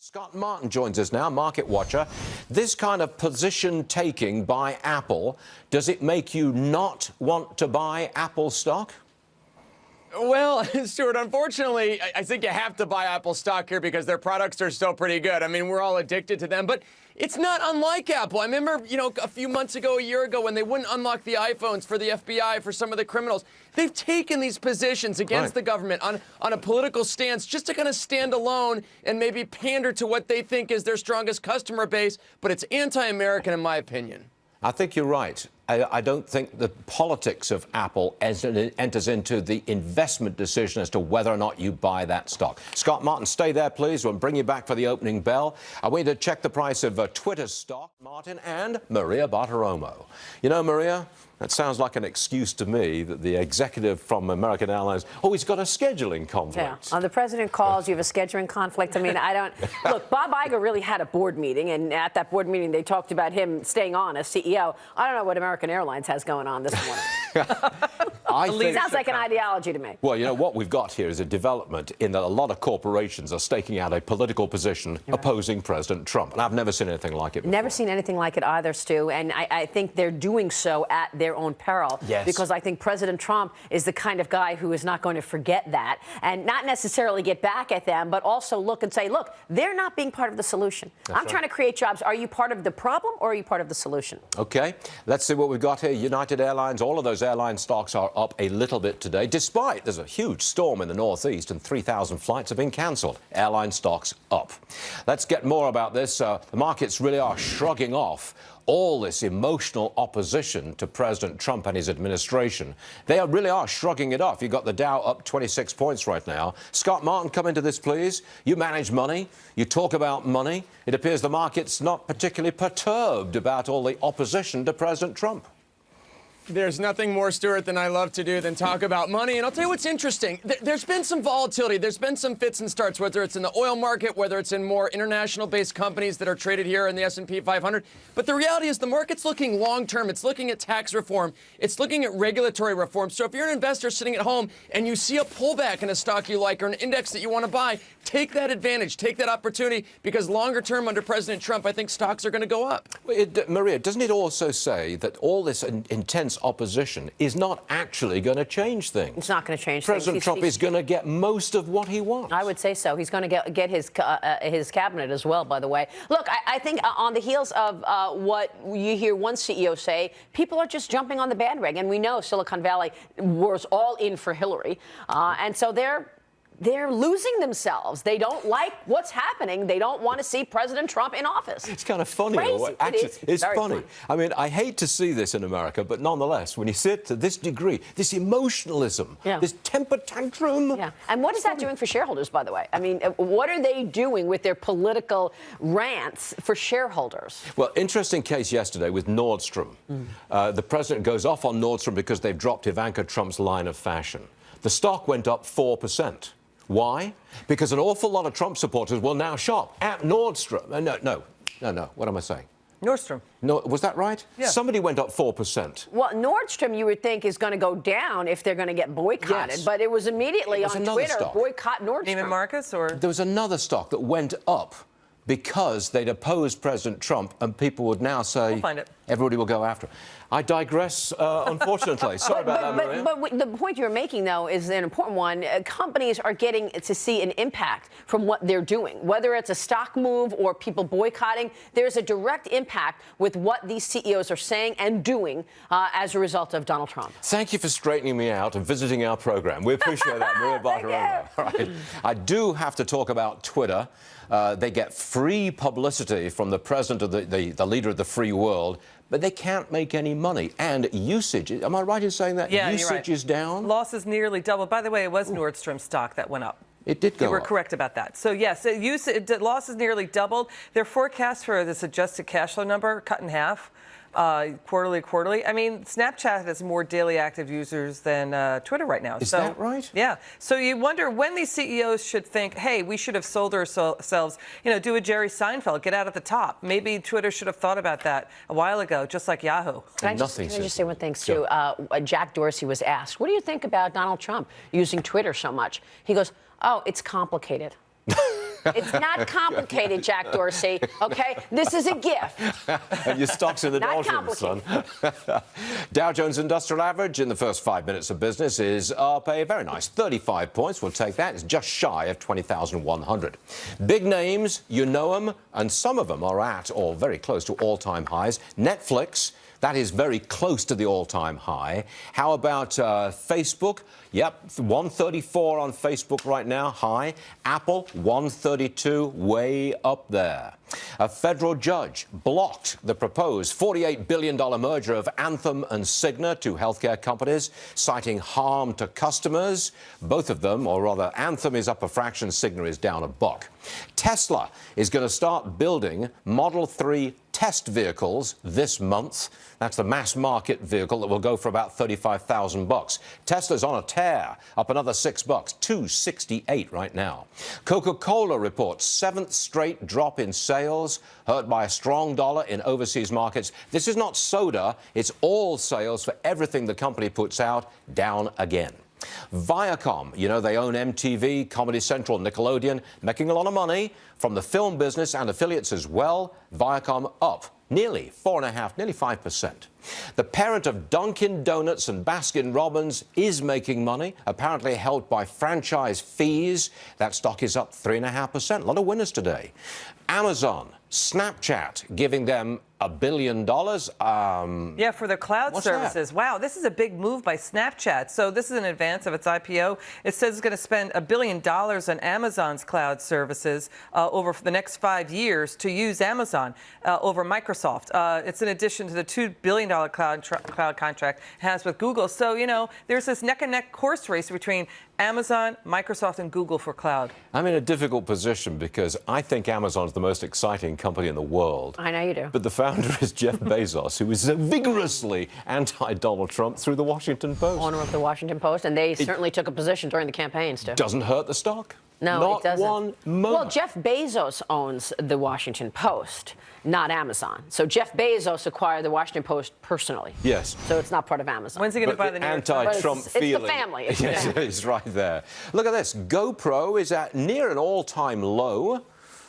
Scott Martin joins us now, market watcher. This kind of position taking by Apple, does it make you not want to buy Apple stock? Well, Stuart, unfortunately, I think you have to buy Apple stock here because their products are still pretty good. I mean, we're all addicted to them, but it's not unlike Apple. I remember, a few months ago, a year ago, when they wouldn't unlock the iPhones for the FBI, for some of the criminals. They've taken these positions against the government on a political stance just to kind of stand alone and maybe pander to what they think is their strongest customer base, but it's anti-American in my opinion. I think you're right. I don't think the politics of Apple enters into the investment decision as to whether or not you buy that stock. Scott Martin, stay there, please. We'll bring you back for the opening bell. I want you to check the price of Twitter stock, Martin, and Maria Bartiromo. You know, Maria, that sounds like an excuse to me that the executive from American Airlines, he's got a scheduling conflict. Yeah. The president calls, you have a scheduling conflict. I mean, look, Bob Iger really had a board meeting, and at that board meeting, they talked about him staying on as CEO. I don't know what American Airlines has going on this morning. Sounds like an ideology to me. Well, you know, what we've got here is a development in that a lot of corporations are staking out a political position opposing President Trump. And I've never seen anything like it before. Never seen anything like it either, Stu. And I think they're doing so at their own peril. Yes. Because I think President Trump is the kind of guy who is not going to forget that and not necessarily get back at them, but also look and say, look, they're not being part of the solution. I'm trying to create jobs. Are you part of the problem or are you part of the solution? Okay, let's see what we've got here. United Airlines, all of those airline stocks are up a little bit today, despite there's a huge storm in the Northeast and 3,000 flights have been cancelled. Airline stocks up. Let's get more about this. The markets really are shrugging off all this emotional opposition to President Trump and his administration. They really are shrugging it off. You've got the Dow up 26 points right now. Scott Martin, come into this, please. You manage money. You talk about money. It appears the market's not particularly perturbed about all the opposition to President Trump. There's nothing more, Stuart, than I love to do than talk about money. And I'll tell you what's interesting. There's been some volatility. There's been some fits and starts, whether it's in the oil market, whether it's in more international-based companies that are traded here in the S&P 500. But the reality is the market's looking long-term. It's looking at tax reform. It's looking at regulatory reform. So if you're an investor sitting at home and you see a pullback in a stock you like or an index that you want to buy, take that advantage, take that opportunity, because longer term under President Trump, I think stocks are going to go up. Maria, doesn't it also say that all this intense opposition is not actually going to change things? It's not going to change President things. Trump is going to get most of what he wants. I would say so. He's going to get his cabinet as well, by the way. Look, I think on the heels of what you hear one CEO say, people are just jumping on the bandwagon. And we know Silicon Valley was all in for Hillary. And so they're losing themselves. They don't like what's happening. They don't want to see President Trump in office. It's kind of funny. Crazy. Actually, it's very funny. I mean, I hate to see this in America, but nonetheless, when you see it to this degree, this emotionalism, this temper tantrum. Yeah. And what is that doing for shareholders, by the way? I mean, what are they doing with their political rants for shareholders? Well, interesting case yesterday with Nordstrom. The president goes off on Nordstrom because they've dropped Ivanka Trump's line of fashion. The stock went up 4%. Why? Because an awful lot of Trump supporters will now shop at Nordstrom. No. What am I saying? Nordstrom. No, was that right? Yeah. Somebody went up 4%. Well, Nordstrom, you would think, is going to go down if they're going to get boycotted. Yes. But it was immediately on Twitter, stock. Boycott Nordstrom. Neiman Marcus, or? There was another stock that went up because they'd opposed President Trump, and people would now say, we'll find it. Everybody will go after it. I digress, unfortunately. Sorry about that, Maria. But the point you're making, though, is an important one. Companies are getting to see an impact from what they're doing. Whether it's a stock move or people boycotting, there's a direct impact with what these CEOs are saying and doing as a result of Donald Trump. Thank you for straightening me out and visiting our program. We appreciate that, Maria Bartiromo. All right. I do have to talk about Twitter. They get free publicity from the president of the leader of the free world, but they can't make any money. And usage, am I right in saying that? Yeah, usage you're right. is down? Losses nearly doubled. By the way, it was Nordstrom stock that went up. It did go up. You were correct about that. So, yes, losses nearly doubled. Their forecast for this adjusted cash flow number cut in half. Quarterly. I mean, Snapchat has more daily active users than Twitter right now. Is that right? Yeah. So you wonder when these CEOs should think, hey, we should have sold ourselves, do a Jerry Seinfeld, get out at the top. Maybe Twitter should have thought about that a while ago, just like Yahoo. Can I just say one thing, Stu? Jack Dorsey was asked, what do you think about Donald Trump using Twitter so much? He goes, oh, it's complicated. It's not complicated, Jack Dorsey, okay? This is a gift. And your stock's in the Not doldrums, son. Dow Jones Industrial Average in the first 5 minutes of business is up a very nice 35 points. We'll take that. It's just shy of 20,100. Big names, you know them, and some of them are at or very close to all-time highs. Netflix, that is very close to the all-time high. How about Facebook? Yep, 134 on Facebook right now, high. Apple, 132, way up there. A federal judge blocked the proposed $48 billion merger of Anthem and Cigna, two healthcare companies, citing harm to customers. Both of them, or rather, Anthem is up a fraction, Cigna is down a buck. Tesla is going to start building Model 3 test vehicles this month. That's the mass market vehicle that will go for about $35,000. Tesla's on a tear, up another $6, $268 right now. Coca-Cola reports 7th straight drop in sales, hurt by a strong dollar in overseas markets. This is not soda, it's all sales for everything the company puts out, down again. Viacom, you know, they own MTV, Comedy Central, Nickelodeon, making a lot of money from the film business and affiliates as well. Viacom up nearly 4.5%, nearly 5%. The parent of Dunkin' Donuts and Baskin-Robbins is making money, apparently helped by franchise fees. That stock is up 3.5%. A lot of winners today. Amazon, Snapchat, giving them $1 billion. Yeah, for their cloud services. That? Wow, this is a big move by Snapchat. So this is in advance of its IPO. It says it's going to spend $1 billion on Amazon's cloud services over the next 5 years to use Amazon over Microsoft. It's in addition to the $2 billion cloud contract it has with Google. So, you know, there's this neck-and-neck horse race between Amazon, Microsoft, and Google for cloud. I'm in a difficult position because I think Amazon's the most exciting company in the world. I know you do. But the founder is Jeff Bezos, who is vigorously anti-Donald Trump through the Washington Post. Owner of the Washington Post, and they certainly took a position during the campaign, Stu. Doesn't hurt the stock. No, not it doesn't. one moment. Well, Jeff Bezos owns the Washington Post, not Amazon. So Jeff Bezos acquired the Washington Post personally. Yes. So it's not part of Amazon. When's he going to buy the New York Times? Anti-Trump feeling. It's the family. It's yes, it is right there. Look at this. GoPro is at near an all-time low.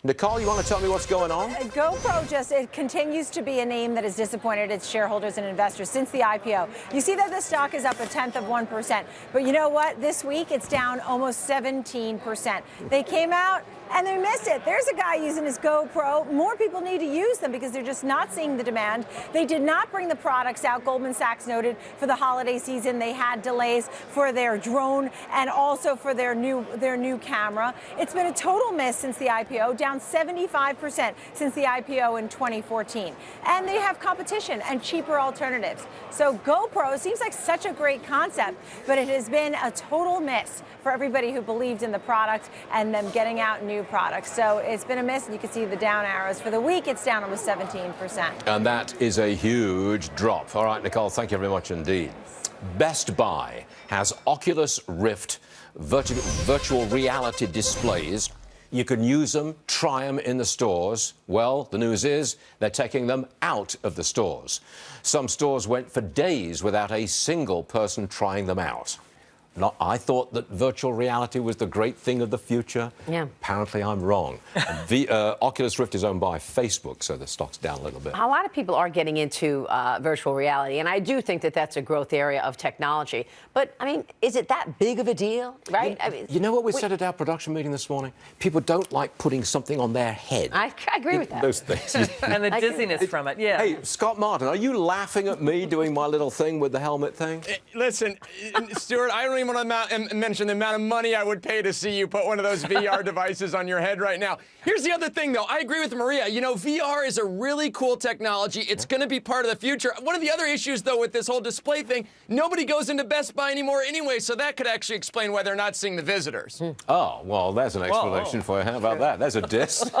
Nicole, you want to tell me what's going on? GoPro it continues to be a name that has disappointed its shareholders and investors since the IPO. You see that the stock is up 0.1%. But you know what? This week, it's down almost 17%. They came out and they missed it. There's a guy using his GoPro. More people need to use them because they're just not seeing the demand. They did not bring the products out. Goldman Sachs noted for the holiday season they had delays for their drone and also for their new camera. It's been a total miss since the IPO, down 75% since the IPO in 2014. And they have competition and cheaper alternatives. So GoPro seems like such a great concept, but it has been a total miss for everybody who believed in the product and them getting out new products. So it's been a miss, and you can see the down arrows. For the week, it's down almost 17%. And that is a huge drop. All right, Nicole, thank you very much indeed. Best Buy has Oculus Rift virtual reality displays. You can use them, try them in the stores. Well, the news is they're taking them out of the stores. Some stores went for days without a single person trying them out. I thought that virtual reality was the great thing of the future. Yeah. Apparently, I'm wrong. The Oculus Rift is owned by Facebook, so the stock's down a little bit. A lot of people are getting into virtual reality, and I do think that that's a growth area of technology. But, I mean, is it that big of a deal, right? You know what we said at our production meeting this morning? People don't like putting something on their head. I agree with that. Those things. And the dizziness from it, yeah. Hey, Scott Martin, are you laughing at me doing my little thing with the helmet thing? Listen, Stuart, I don't even want to mention the amount of money I would pay to see you put one of those VR devices on your head right now. Here's the other thing, though. I agree with Maria. You know, VR is a really cool technology. It's going to be part of the future. One of the other issues, though, with this whole display thing, nobody goes into Best Buy anymore anyway, so that could actually explain why they're not seeing the visitors. Oh, well, there's an explanation for you. How about that? There's a diss.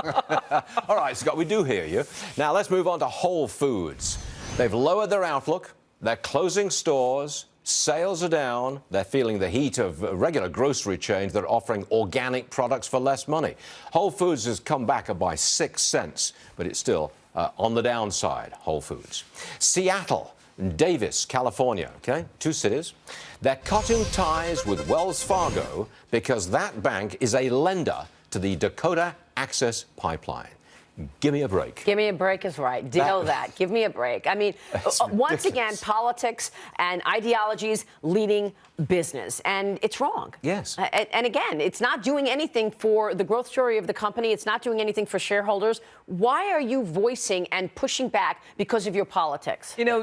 All right, Scott, we do hear you. Now, let's move on to Whole Foods. They've lowered their outlook. They're closing stores. Sales are down. They're feeling the heat of regular grocery chains that are offering organic products for less money. Whole Foods has come back by 6 cents, but it's still on the downside, Whole Foods. Seattle and Davis, California, okay, two cities. They're cutting ties with Wells Fargo because that bank is a lender to the Dakota Access Pipeline. Give me a break. Give me a break is right. Deal that. Give me a break. I mean, once again, politics and ideologies leading business, and it's wrong. Yes. And again, it's not doing anything for the growth story of the company. It's not doing anything for shareholders. Why are you voicing and pushing back because of your politics? You know,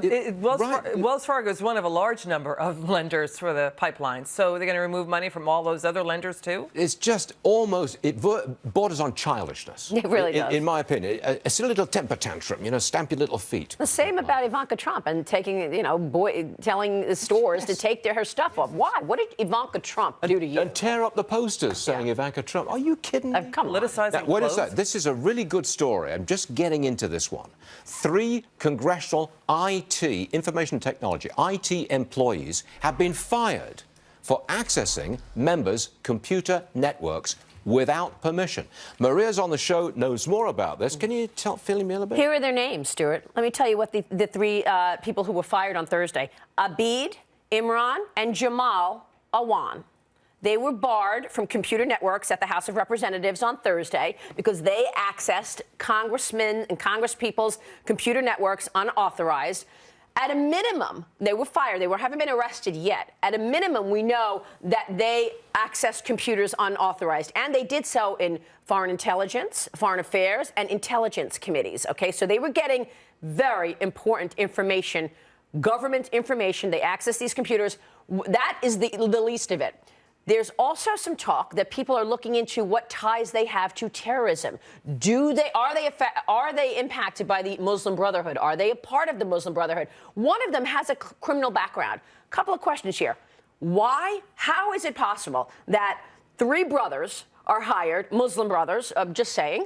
Wells Fargo is one of a large number of lenders for the pipeline. So they're going to remove money from all those other lenders, too? It's just almost, it borders on childishness. It really does. In my opinion, a silly little temper tantrum, you know, stamp your little feet. The same about Ivanka Trump and taking, you know, telling the stores to take her stuff off. Why? What did Ivanka Trump do to you? And tear up the posters saying Ivanka Trump. Are you kidding me? Come on. Politicizing What is clothes? that? This is a really good story. I'm just getting into this one. 3 congressional IT, information technology, IT employees have been fired for accessing members' computer networks without permission. Maria's on the show, knows more about this. Can you fill me in a bit? Here are their names, Stuart. Let me tell you what the 3 people who were fired on Thursday. Abid, Imran, and Jamal Awan. They were barred from computer networks at the House of Representatives on Thursday because they accessed congressmen and congresspeople's computer networks unauthorized. At a minimum, they were fired. They haven't been arrested yet. At a minimum, we know that they accessed computers unauthorized, and they did so in foreign intelligence, foreign affairs, and intelligence committees. Okay, so they were getting very important information, government information. They accessed these computers. That is the least of it. There's also some talk that people are looking into what ties they have to terrorism. Are they impacted by the Muslim Brotherhood? Are they a part of the Muslim Brotherhood? One of them has a criminal background. A couple of questions here. Why? How is it possible that 3 brothers are hired, Muslim brothers, just saying,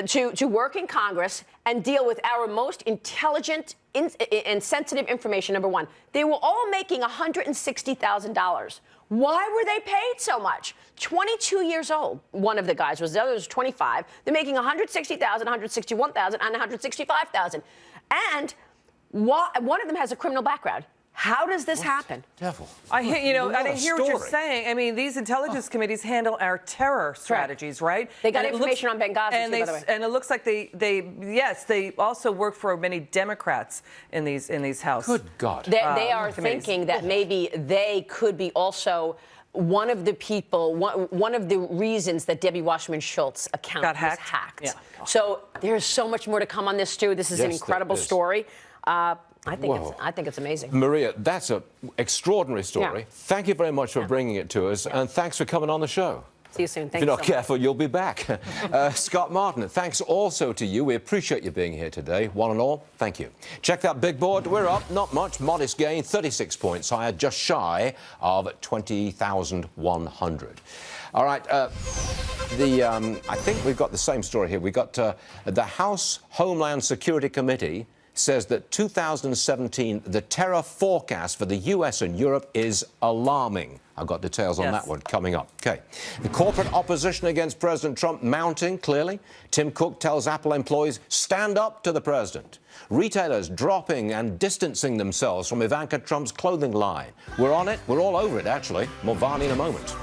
to work in Congress and deal with our most intelligent and sensitive information, number one? They were all making $160,000. Why were they paid so much? 22 years old, one of the guys was. The other was 25. They're making $160,000, $161,000, and $165,000. And one of them has a criminal background. How does this happen? Devil. I hear what you're Story. saying. I mean, these intelligence committees handle our terror strategies, right? They got information on Benghazi, too, by the way. And it looks like they also work for many Democrats in these houses. Good God. They are committees. thinking that maybe they could be also one of the people, one of the reasons that Debbie Wasserman Schultz's account was hacked. Yeah. So there's so much more to come on this, Stu. This is an incredible story. I think it's amazing. Maria, that's an extraordinary story. Yeah. Thank you very much for bringing it to us, and thanks for coming on the show. See you soon. If Thank you you're not so careful, you'll be back. Scott Martin, thanks also to you. We appreciate you being here today. One and all, thank you. Check that big board. We're up, not much, modest gain, 36 points higher, just shy of 20,100. All right, I think we've got the same story here. We've got the House Homeland Security Committee says that 2017, the terror forecast for the US and Europe is alarming. I've got details on that one coming up. Okay. The corporate opposition against President Trump mounting, clearly. Tim Cook tells Apple employees, stand up to the president. Retailers dropping and distancing themselves from Ivanka Trump's clothing line. We're on it. We're all over it, actually. More Varney in a moment.